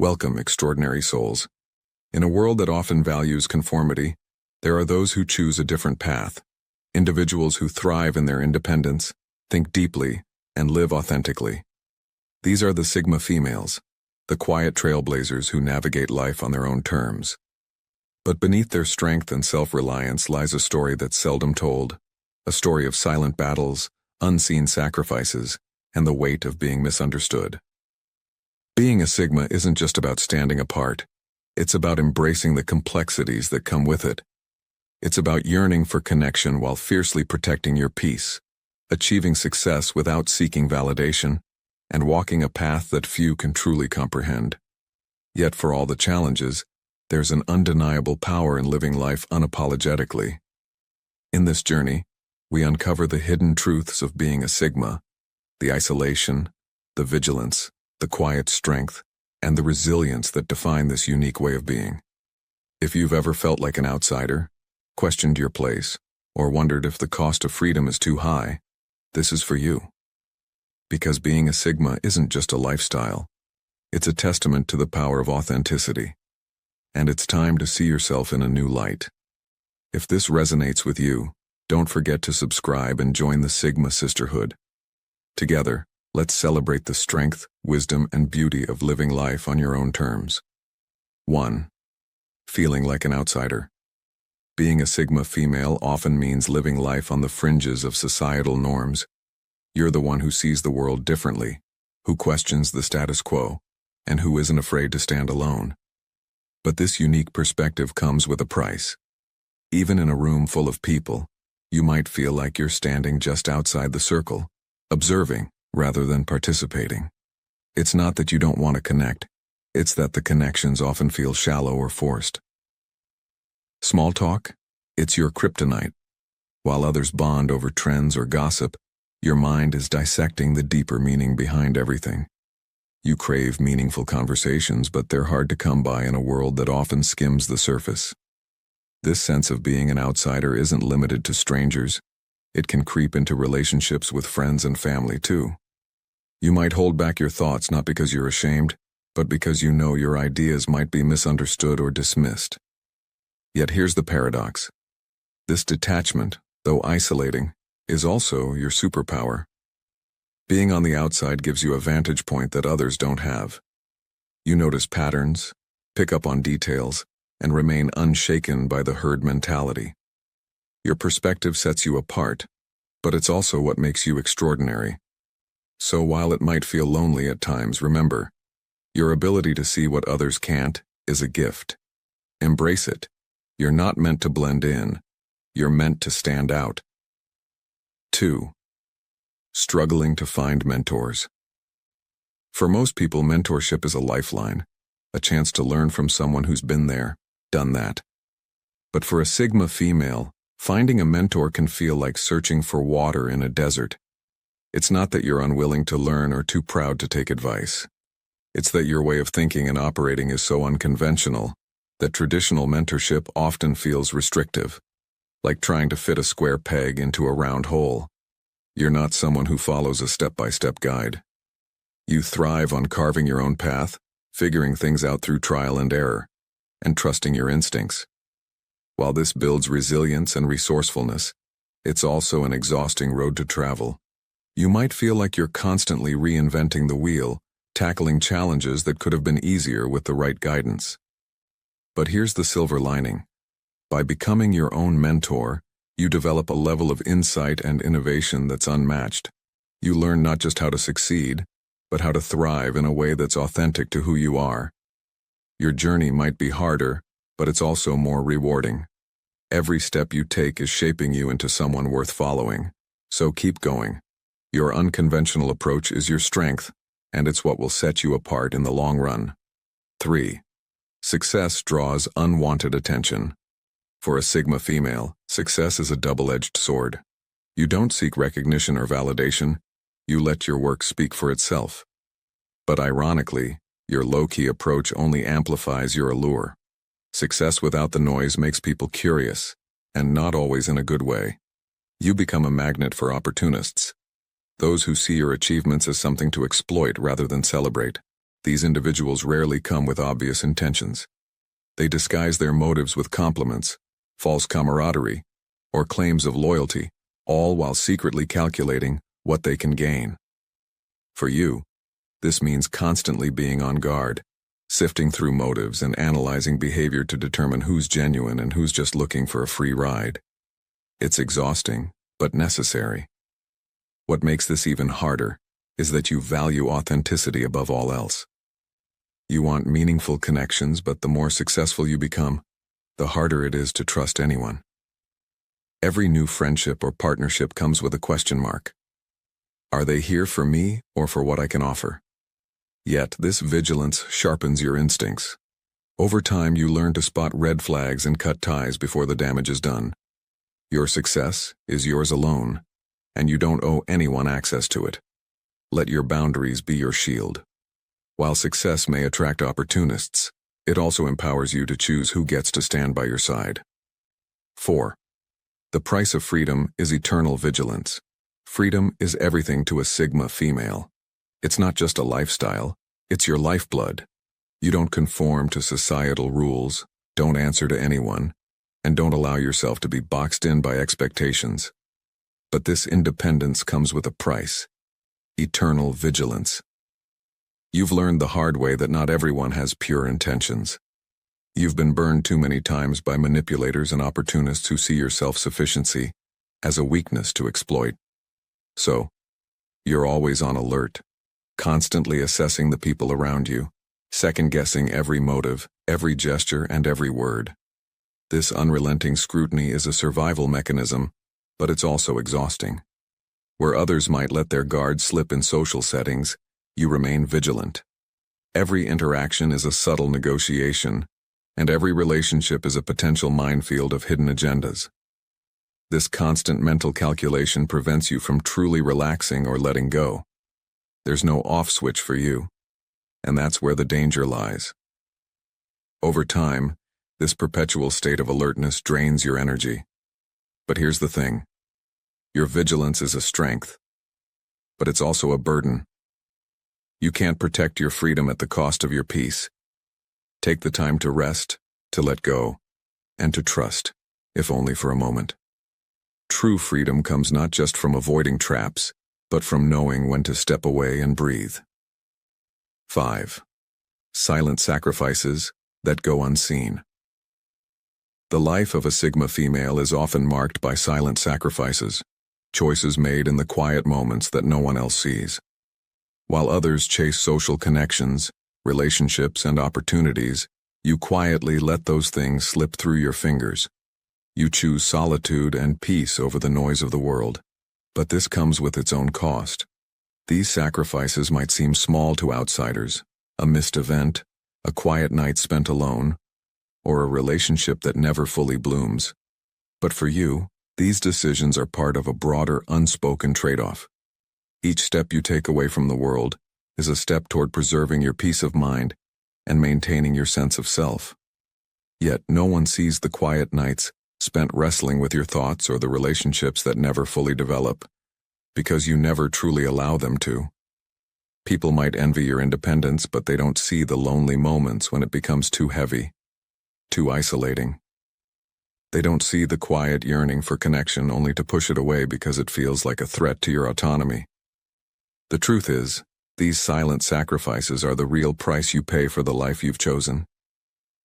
Welcome, extraordinary souls. In a world that often values conformity, there are those who choose a different path. Individuals who thrive in their independence, think deeply, and live authentically. These are the Sigma females, the quiet trailblazers who navigate life on their own terms. But beneath their strength and self-reliance lies a story that's seldom told, a story of silent battles, unseen sacrifices, and the weight of being misunderstood. Being a Sigma isn't just about standing apart. It's about embracing the complexities that come with it. It's about yearning for connection while fiercely protecting your peace, achieving success without seeking validation, and walking a path that few can truly comprehend. Yet for all the challenges, there's an undeniable power in living life unapologetically. In this journey, we uncover the hidden truths of being a Sigma, the isolation, the vigilance, the quiet strength, and the resilience that define this unique way of being. If you've ever felt like an outsider, questioned your place, or wondered if the cost of freedom is too high, this is for you. Because being a Sigma isn't just a lifestyle, it's a testament to the power of authenticity. And it's time to see yourself in a new light. If this resonates with you, don't forget to subscribe and join the Sigma Sisterhood. Together, let's celebrate the strength, wisdom, and beauty of living life on your own terms. 1. Feeling like an outsider. Being a Sigma female often means living life on the fringes of societal norms. You're the one who sees the world differently, who questions the status quo, and who isn't afraid to stand alone. But this unique perspective comes with a price. Even in a room full of people, you might feel like you're standing just outside the circle, observing rather than participating. It's not that you don't want to connect, it's that the connections often feel shallow or forced. Small talk? It's your kryptonite. While others bond over trends or gossip, your mind is dissecting the deeper meaning behind everything. You crave meaningful conversations, but they're hard to come by in a world that often skims the surface. This sense of being an outsider isn't limited to strangers. It can creep into relationships with friends and family too. You might hold back your thoughts not because you're ashamed, but because you know your ideas might be misunderstood or dismissed. Yet here's the paradox. This detachment, though isolating, is also your superpower. Being on the outside gives you a vantage point that others don't have. You notice patterns, pick up on details, and remain unshaken by the herd mentality. Your perspective sets you apart, but it's also what makes you extraordinary. So while it might feel lonely at times, remember, your ability to see what others can't is a gift. Embrace it. You're not meant to blend in. You're meant to stand out. 2. Struggling to find mentors. For most people, mentorship is a lifeline, a chance to learn from someone who's been there, done that. But for a Sigma female, finding a mentor can feel like searching for water in a desert. It's not that you're unwilling to learn or too proud to take advice. It's that your way of thinking and operating is so unconventional that traditional mentorship often feels restrictive, like trying to fit a square peg into a round hole. You're not someone who follows a step-by-step guide. You thrive on carving your own path, figuring things out through trial and error, and trusting your instincts. While this builds resilience and resourcefulness, it's also an exhausting road to travel. You might feel like you're constantly reinventing the wheel, tackling challenges that could have been easier with the right guidance. But here's the silver lining. By becoming your own mentor, you develop a level of insight and innovation that's unmatched. You learn not just how to succeed, but how to thrive in a way that's authentic to who you are. Your journey might be harder, but it's also more rewarding. Every step you take is shaping you into someone worth following. So keep going. Your unconventional approach is your strength, and it's what will set you apart in the long run. 3. Success draws unwanted attention. For a Sigma female, success is a double-edged sword. You don't seek recognition or validation, you let your work speak for itself. But ironically, your low-key approach only amplifies your allure. Success without the noise makes people curious, and not always in a good way. You become a magnet for opportunists, those who see your achievements as something to exploit rather than celebrate. These individuals rarely come with obvious intentions. They disguise their motives with compliments, false camaraderie, or claims of loyalty, all while secretly calculating what they can gain. For you, this means constantly being on guard, sifting through motives and analyzing behavior to determine who's genuine and who's just looking for a free ride. It's exhausting, but necessary. What makes this even harder is that you value authenticity above all else. You want meaningful connections, but the more successful you become, the harder it is to trust anyone. Every new friendship or partnership comes with a question mark. Are they here for me or for what I can offer? Yet, this vigilance sharpens your instincts. Over time, you learn to spot red flags and cut ties before the damage is done. Your success is yours alone, and you don't owe anyone access to it. Let your boundaries be your shield. While success may attract opportunists, it also empowers you to choose who gets to stand by your side. 4. The price of freedom is eternal vigilance. Freedom is everything to a Sigma female. It's not just a lifestyle, it's your lifeblood. You don't conform to societal rules, don't answer to anyone, and don't allow yourself to be boxed in by expectations. But this independence comes with a price: eternal vigilance. You've learned the hard way that not everyone has pure intentions. You've been burned too many times by manipulators and opportunists who see your self-sufficiency as a weakness to exploit. So, you're always on alert, constantly assessing the people around you, second-guessing every motive, every gesture, and every word. This unrelenting scrutiny is a survival mechanism, but it's also exhausting. Where others might let their guard slip in social settings, you remain vigilant. Every interaction is a subtle negotiation, and every relationship is a potential minefield of hidden agendas. This constant mental calculation prevents you from truly relaxing or letting go. There's no off switch for you, and that's where the danger lies. Over time, this perpetual state of alertness drains your energy. But here's the thing. Your vigilance is a strength, but it's also a burden. You can't protect your freedom at the cost of your peace. Take the time to rest, to let go, and to trust, if only for a moment. True freedom comes not just from avoiding traps, but from knowing when to step away and breathe. 5. Silent sacrifices that go unseen. The life of a Sigma female is often marked by silent sacrifices, choices made in the quiet moments that no one else sees. While others chase social connections, relationships, and opportunities, you quietly let those things slip through your fingers. You choose solitude and peace over the noise of the world. But this comes with its own cost. These sacrifices might seem small to outsiders: a missed event, a quiet night spent alone, or a relationship that never fully blooms. But for you, these decisions are part of a broader, unspoken trade-off. Each step you take away from the world is a step toward preserving your peace of mind and maintaining your sense of self. Yet no one sees the quiet nights spent wrestling with your thoughts or the relationships that never fully develop, because you never truly allow them to. People might envy your independence, but they don't see the lonely moments when it becomes too heavy, too isolating. They don't see the quiet yearning for connection only to push it away because it feels like a threat to your autonomy. The truth is, these silent sacrifices are the real price you pay for the life you've chosen.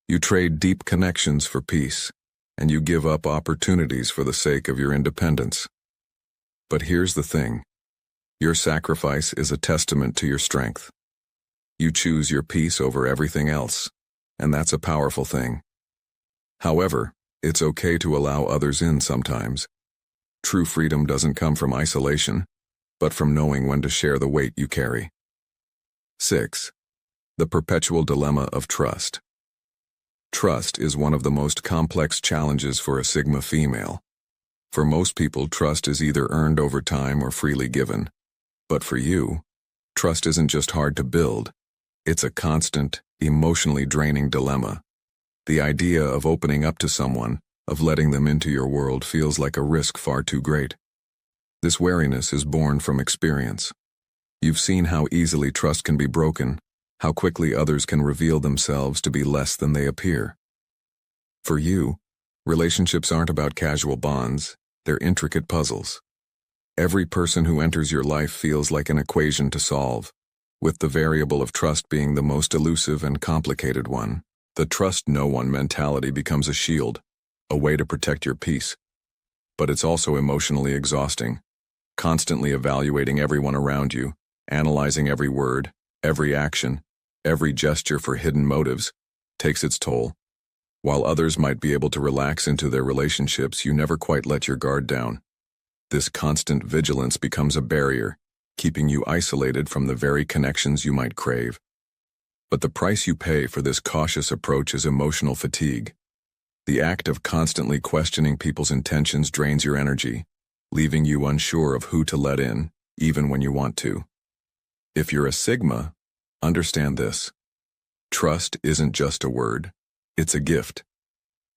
You trade deep connections for peace, and you give up opportunities for the sake of your independence. But here's the thing. Your sacrifice is a testament to your strength. You choose your peace over everything else, and that's a powerful thing. However, it's okay to allow others in sometimes. True freedom doesn't come from isolation, but from knowing when to share the weight you carry. 6. The perpetual dilemma of trust. Trust is one of the most complex challenges for a Sigma female. For most people, trust is either earned over time or freely given. But for you, trust isn't just hard to build. It's a constant, emotionally draining dilemma. The idea of opening up to someone, of letting them into your world, feels like a risk far too great. This wariness is born from experience. You've seen how easily trust can be broken, how quickly others can reveal themselves to be less than they appear. For you, relationships aren't about casual bonds, they're intricate puzzles. Every person who enters your life feels like an equation to solve, with the variable of trust being the most elusive and complicated one. The trust no one mentality becomes a shield, a way to protect your peace. But it's also emotionally exhausting, constantly evaluating everyone around you, analyzing every word, every action, every gesture for hidden motives, takes its toll. While others might be able to relax into their relationships, you never quite let your guard down. This constant vigilance becomes a barrier, keeping you isolated from the very connections you might crave. But the price you pay for this cautious approach is emotional fatigue. The act of constantly questioning people's intentions drains your energy, leaving you unsure of who to let in, even when you want to. If you're a Sigma, understand this. Trust isn't just a word, it's a gift.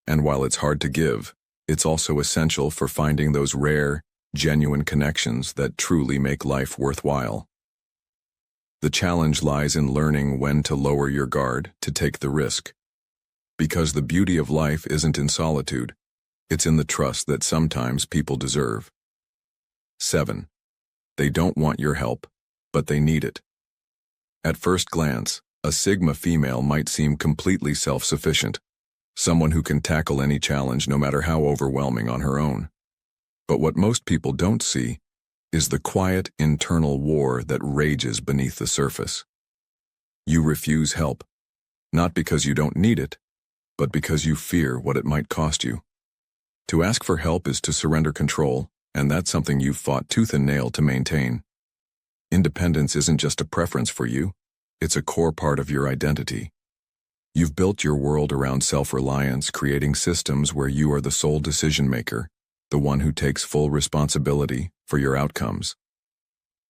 And while it's hard to give, it's also essential for finding those rare, genuine connections that truly make life worthwhile. The challenge lies in learning when to lower your guard to take the risk. Because the beauty of life isn't in solitude, it's in the trust that sometimes people deserve. 7. They don't want your help, but they need it. At first glance, a Sigma female might seem completely self-sufficient, someone who can tackle any challenge no matter how overwhelming on her own. But what most people don't see is the quiet internal war that rages beneath the surface. You refuse help, not because you don't need it, but because you fear what it might cost you. To ask for help is to surrender control, and that's something you've fought tooth and nail to maintain. Independence isn't just a preference for you, it's a core part of your identity. You've built your world around self-reliance, creating systems where you are the sole decision-maker, the one who takes full responsibility for your outcomes.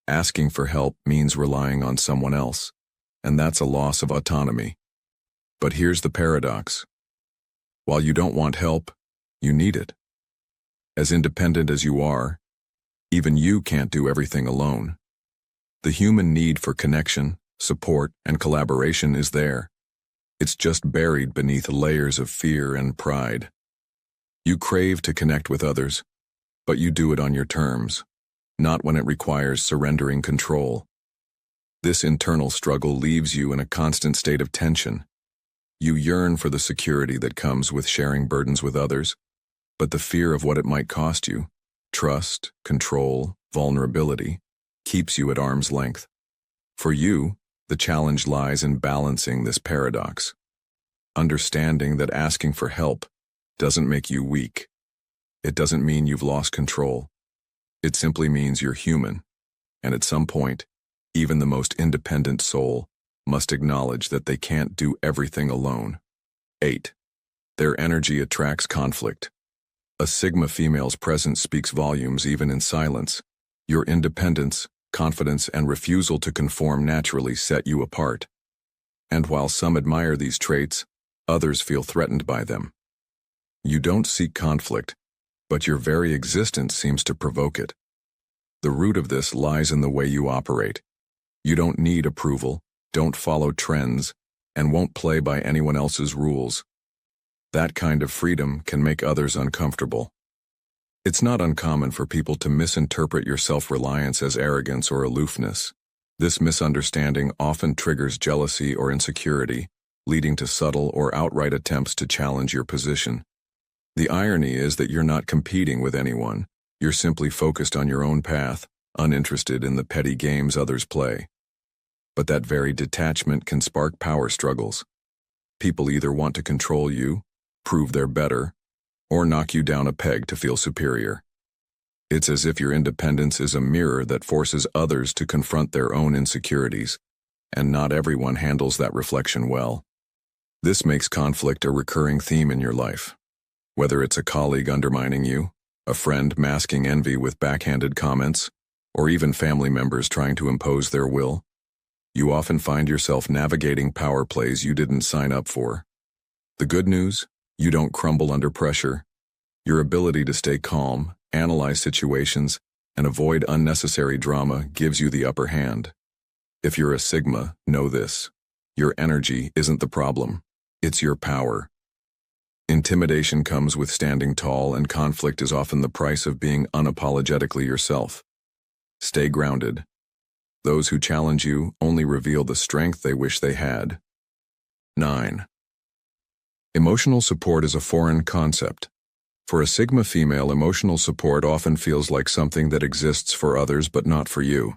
Asking for help means relying on someone else, and that's a loss of autonomy. But here's the paradox. While you don't want help, you need it. As independent as you are, even you can't do everything alone. The human need for connection, support, and collaboration is there. It's just buried beneath layers of fear and pride. You crave to connect with others, but you do it on your terms, not when it requires surrendering control. This internal struggle leaves you in a constant state of tension. You yearn for the security that comes with sharing burdens with others, but the fear of what it might cost you, trust, control, vulnerability, keeps you at arm's length. For you, the challenge lies in balancing this paradox. Understanding that asking for help doesn't make you weak. It doesn't mean you've lost control. It simply means you're human, and at some point, even the most independent soul must acknowledge that they can't do everything alone. 8. Their energy attracts conflict. A Sigma female's presence speaks volumes even in silence. Your independence, confidence, and refusal to conform naturally set you apart. And while some admire these traits, others feel threatened by them. You don't seek conflict, but your very existence seems to provoke it. The root of this lies in the way you operate. You don't need approval, don't follow trends, and won't play by anyone else's rules. That kind of freedom can make others uncomfortable. It's not uncommon for people to misinterpret your self-reliance as arrogance or aloofness. This misunderstanding often triggers jealousy or insecurity, leading to subtle or outright attempts to challenge your position. The irony is that you're not competing with anyone. You're simply focused on your own path, uninterested in the petty games others play. But that very detachment can spark power struggles. People either want to control you, prove they're better, or knock you down a peg to feel superior. It's as if your independence is a mirror that forces others to confront their own insecurities, and not everyone handles that reflection well. This makes conflict a recurring theme in your life. Whether it's a colleague undermining you, a friend masking envy with backhanded comments, or even family members trying to impose their will, you often find yourself navigating power plays you didn't sign up for. The good news? You don't crumble under pressure. Your ability to stay calm, analyze situations, and avoid unnecessary drama gives you the upper hand. If you're a Sigma, know this. Your energy isn't the problem. It's your power. Intimidation comes with standing tall, and conflict is often the price of being unapologetically yourself. Stay grounded. Those who challenge you only reveal the strength they wish they had. 9. Emotional support is a foreign concept. For a Sigma female, emotional support often feels like something that exists for others but not for you.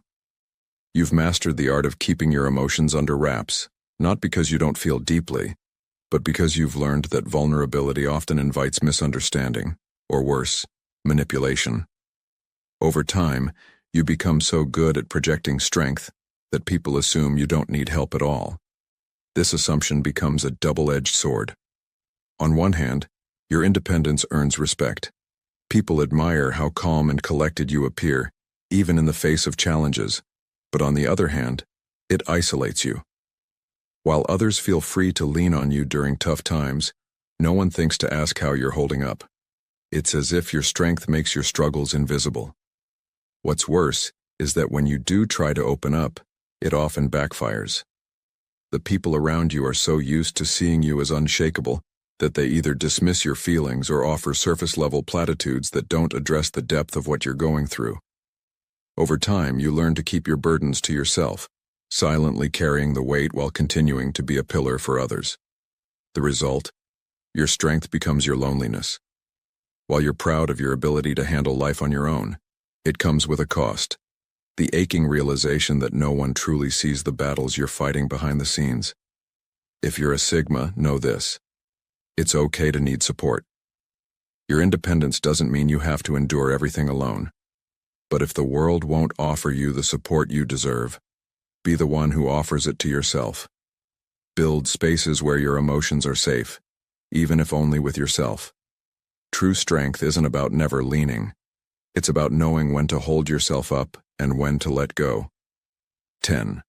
You've mastered the art of keeping your emotions under wraps, not because you don't feel deeply, but because you've learned that vulnerability often invites misunderstanding, or worse, manipulation. Over time, you become so good at projecting strength that people assume you don't need help at all. This assumption becomes a double-edged sword. On one hand, your independence earns respect. People admire how calm and collected you appear, even in the face of challenges. But on the other hand, it isolates you. While others feel free to lean on you during tough times, no one thinks to ask how you're holding up. It's as if your strength makes your struggles invisible. What's worse is that when you do try to open up, it often backfires. The people around you are so used to seeing you as unshakable that they either dismiss your feelings or offer surface-level platitudes that don't address the depth of what you're going through. Over time, you learn to keep your burdens to yourself, silently carrying the weight while continuing to be a pillar for others. The result? Your strength becomes your loneliness. While you're proud of your ability to handle life on your own, it comes with a cost. The aching realization that no one truly sees the battles you're fighting behind the scenes. If you're a Sigma, know this. It's okay to need support. Your independence doesn't mean you have to endure everything alone. But if the world won't offer you the support you deserve, be the one who offers it to yourself. Build spaces where your emotions are safe, even if only with yourself. True strength isn't about never leaning. It's about knowing when to hold yourself up and when to let go. 10.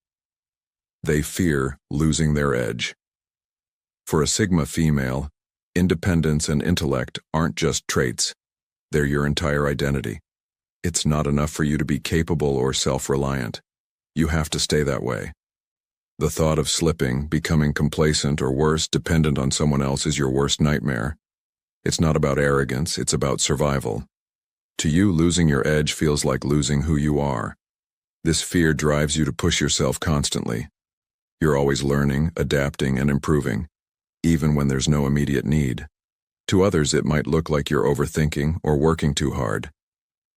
They fear losing their edge. For a Sigma female, independence and intellect aren't just traits. They're your entire identity. It's not enough for you to be capable or self-reliant. You have to stay that way. The thought of slipping, becoming complacent, or worse, dependent on someone else is your worst nightmare. It's not about arrogance, it's about survival. To you, losing your edge feels like losing who you are. This fear drives you to push yourself constantly. You're always learning, adapting, and improving, even when there's no immediate need. To others, it might look like you're overthinking or working too hard.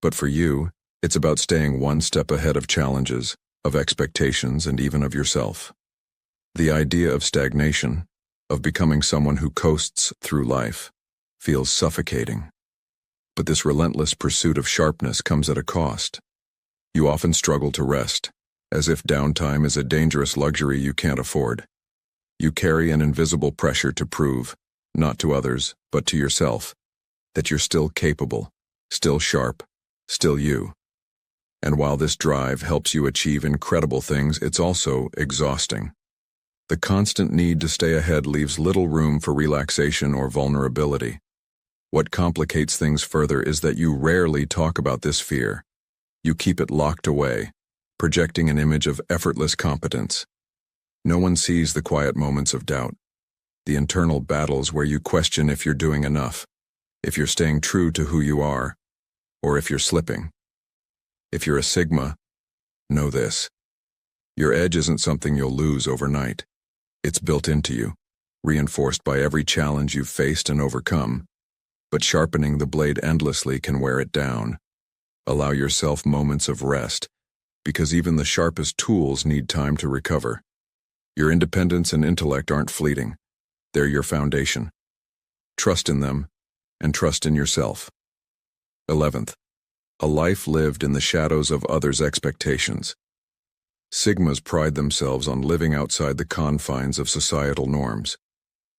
But for you, it's about staying one step ahead of challenges, of expectations, and even of yourself. The idea of stagnation, of becoming someone who coasts through life, feels suffocating. But this relentless pursuit of sharpness comes at a cost. You often struggle to rest, as if downtime is a dangerous luxury you can't afford. You carry an invisible pressure to prove, not to others, but to yourself, that you're still capable, still sharp, still you. And while this drive helps you achieve incredible things, it's also exhausting. The constant need to stay ahead leaves little room for relaxation or vulnerability. What complicates things further is that you rarely talk about this fear. You keep it locked away, projecting an image of effortless competence. No one sees the quiet moments of doubt, the internal battles where you question if you're doing enough, if you're staying true to who you are, or if you're slipping. If you're a Sigma, know this. Your edge isn't something you'll lose overnight. It's built into you, reinforced by every challenge you've faced and overcome. But sharpening the blade endlessly can wear it down. Allow yourself moments of rest, because even the sharpest tools need time to recover. Your independence and intellect aren't fleeting. They're your foundation. Trust in them, and trust in yourself. 11th, a life lived in the shadows of others' expectations. Sigmas pride themselves on living outside the confines of societal norms.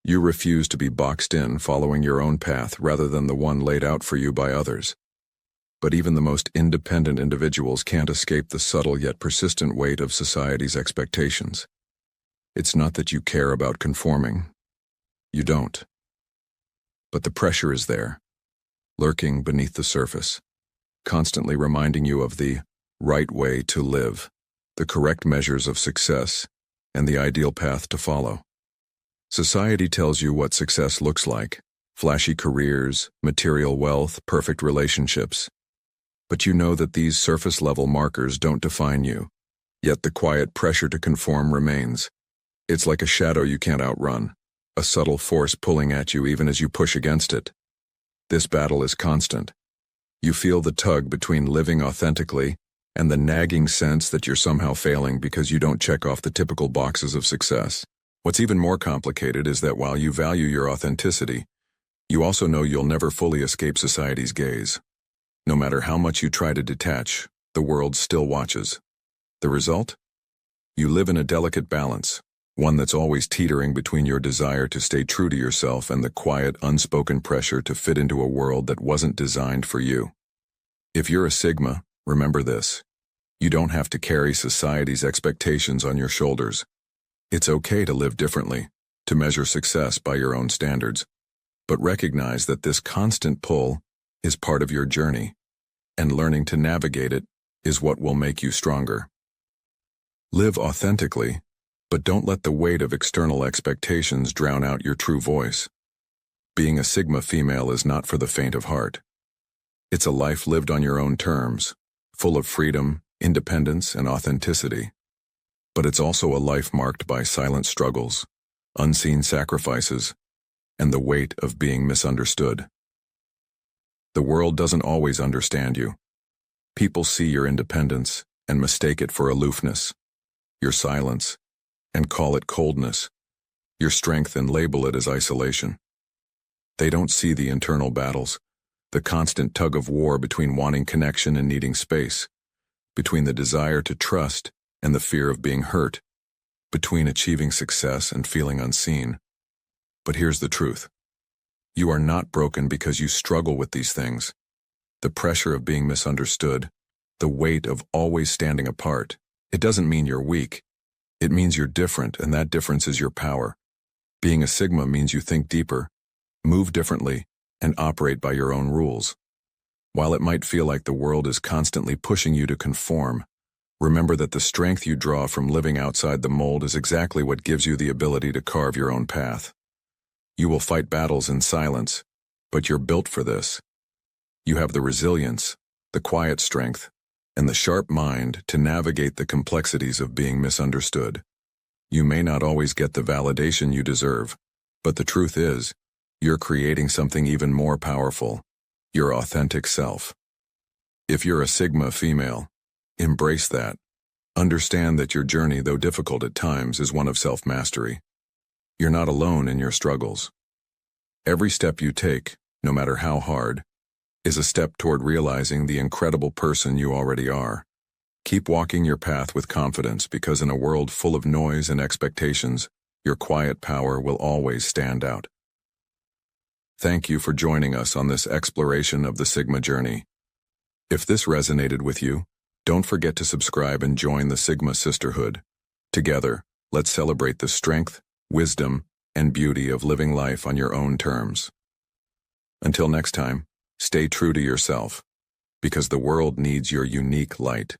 You refuse to be boxed in, following your own path rather than the one laid out for you by others. But even the most independent individuals can't escape the subtle yet persistent weight of society's expectations. It's not that you care about conforming. You don't. But the pressure is there, lurking beneath the surface, constantly reminding you of the right way to live, the correct measures of success, and the ideal path to follow. Society tells you what success looks like: flashy careers, material wealth, perfect relationships. But you know that these surface-level markers don't define you, yet the quiet pressure to conform remains. It's like a shadow you can't outrun, a subtle force pulling at you even as you push against it. This battle is constant. You feel the tug between living authentically and the nagging sense that you're somehow failing because you don't check off the typical boxes of success. What's even more complicated is that while you value your authenticity, you also know you'll never fully escape society's gaze. No matter how much you try to detach, the world still watches. The result? You live in a delicate balance, one that's always teetering between your desire to stay true to yourself and the quiet, unspoken pressure to fit into a world that wasn't designed for you. If you're a Sigma, remember this: you don't have to carry society's expectations on your shoulders. It's okay to live differently, to measure success by your own standards, but recognize that this constant pull is part of your journey, and learning to navigate it is what will make you stronger. Live authentically, but don't let the weight of external expectations drown out your true voice. Being a Sigma female is not for the faint of heart. It's a life lived on your own terms, full of freedom, independence, and authenticity. But it's also a life marked by silent struggles, unseen sacrifices, and the weight of being misunderstood. The world doesn't always understand you. People see your independence and mistake it for aloofness, your silence, and call it coldness, your strength and label it as isolation. They don't see the internal battles, the constant tug of war between wanting connection and needing space, between the desire to trust and the fear of being hurt, between achieving success and feeling unseen. But here's the truth. You are not broken because you struggle with these things. The pressure of being misunderstood, the weight of always standing apart, it doesn't mean you're weak. It means you're different, and that difference is your power. Being a Sigma means you think deeper, move differently, and operate by your own rules. While it might feel like the world is constantly pushing you to conform, remember that the strength you draw from living outside the mold is exactly what gives you the ability to carve your own path. You will fight battles in silence, but you're built for this. You have the resilience, the quiet strength, and the sharp mind to navigate the complexities of being misunderstood. You may not always get the validation you deserve, but the truth is, you're creating something even more powerful: your authentic self. If you're a Sigma female, embrace that. Understand that your journey, though difficult at times, is one of self-mastery. You're not alone in your struggles. Every step you take, no matter how hard, is a step toward realizing the incredible person you already are. Keep walking your path with confidence, because in a world full of noise and expectations, your quiet power will always stand out. Thank you for joining us on this exploration of the Sigma journey. If this resonated with you, don't forget to subscribe and join the Sigma Sisterhood. Together, let's celebrate the strength, wisdom, and beauty of living life on your own terms. Until next time, stay true to yourself, because the world needs your unique light.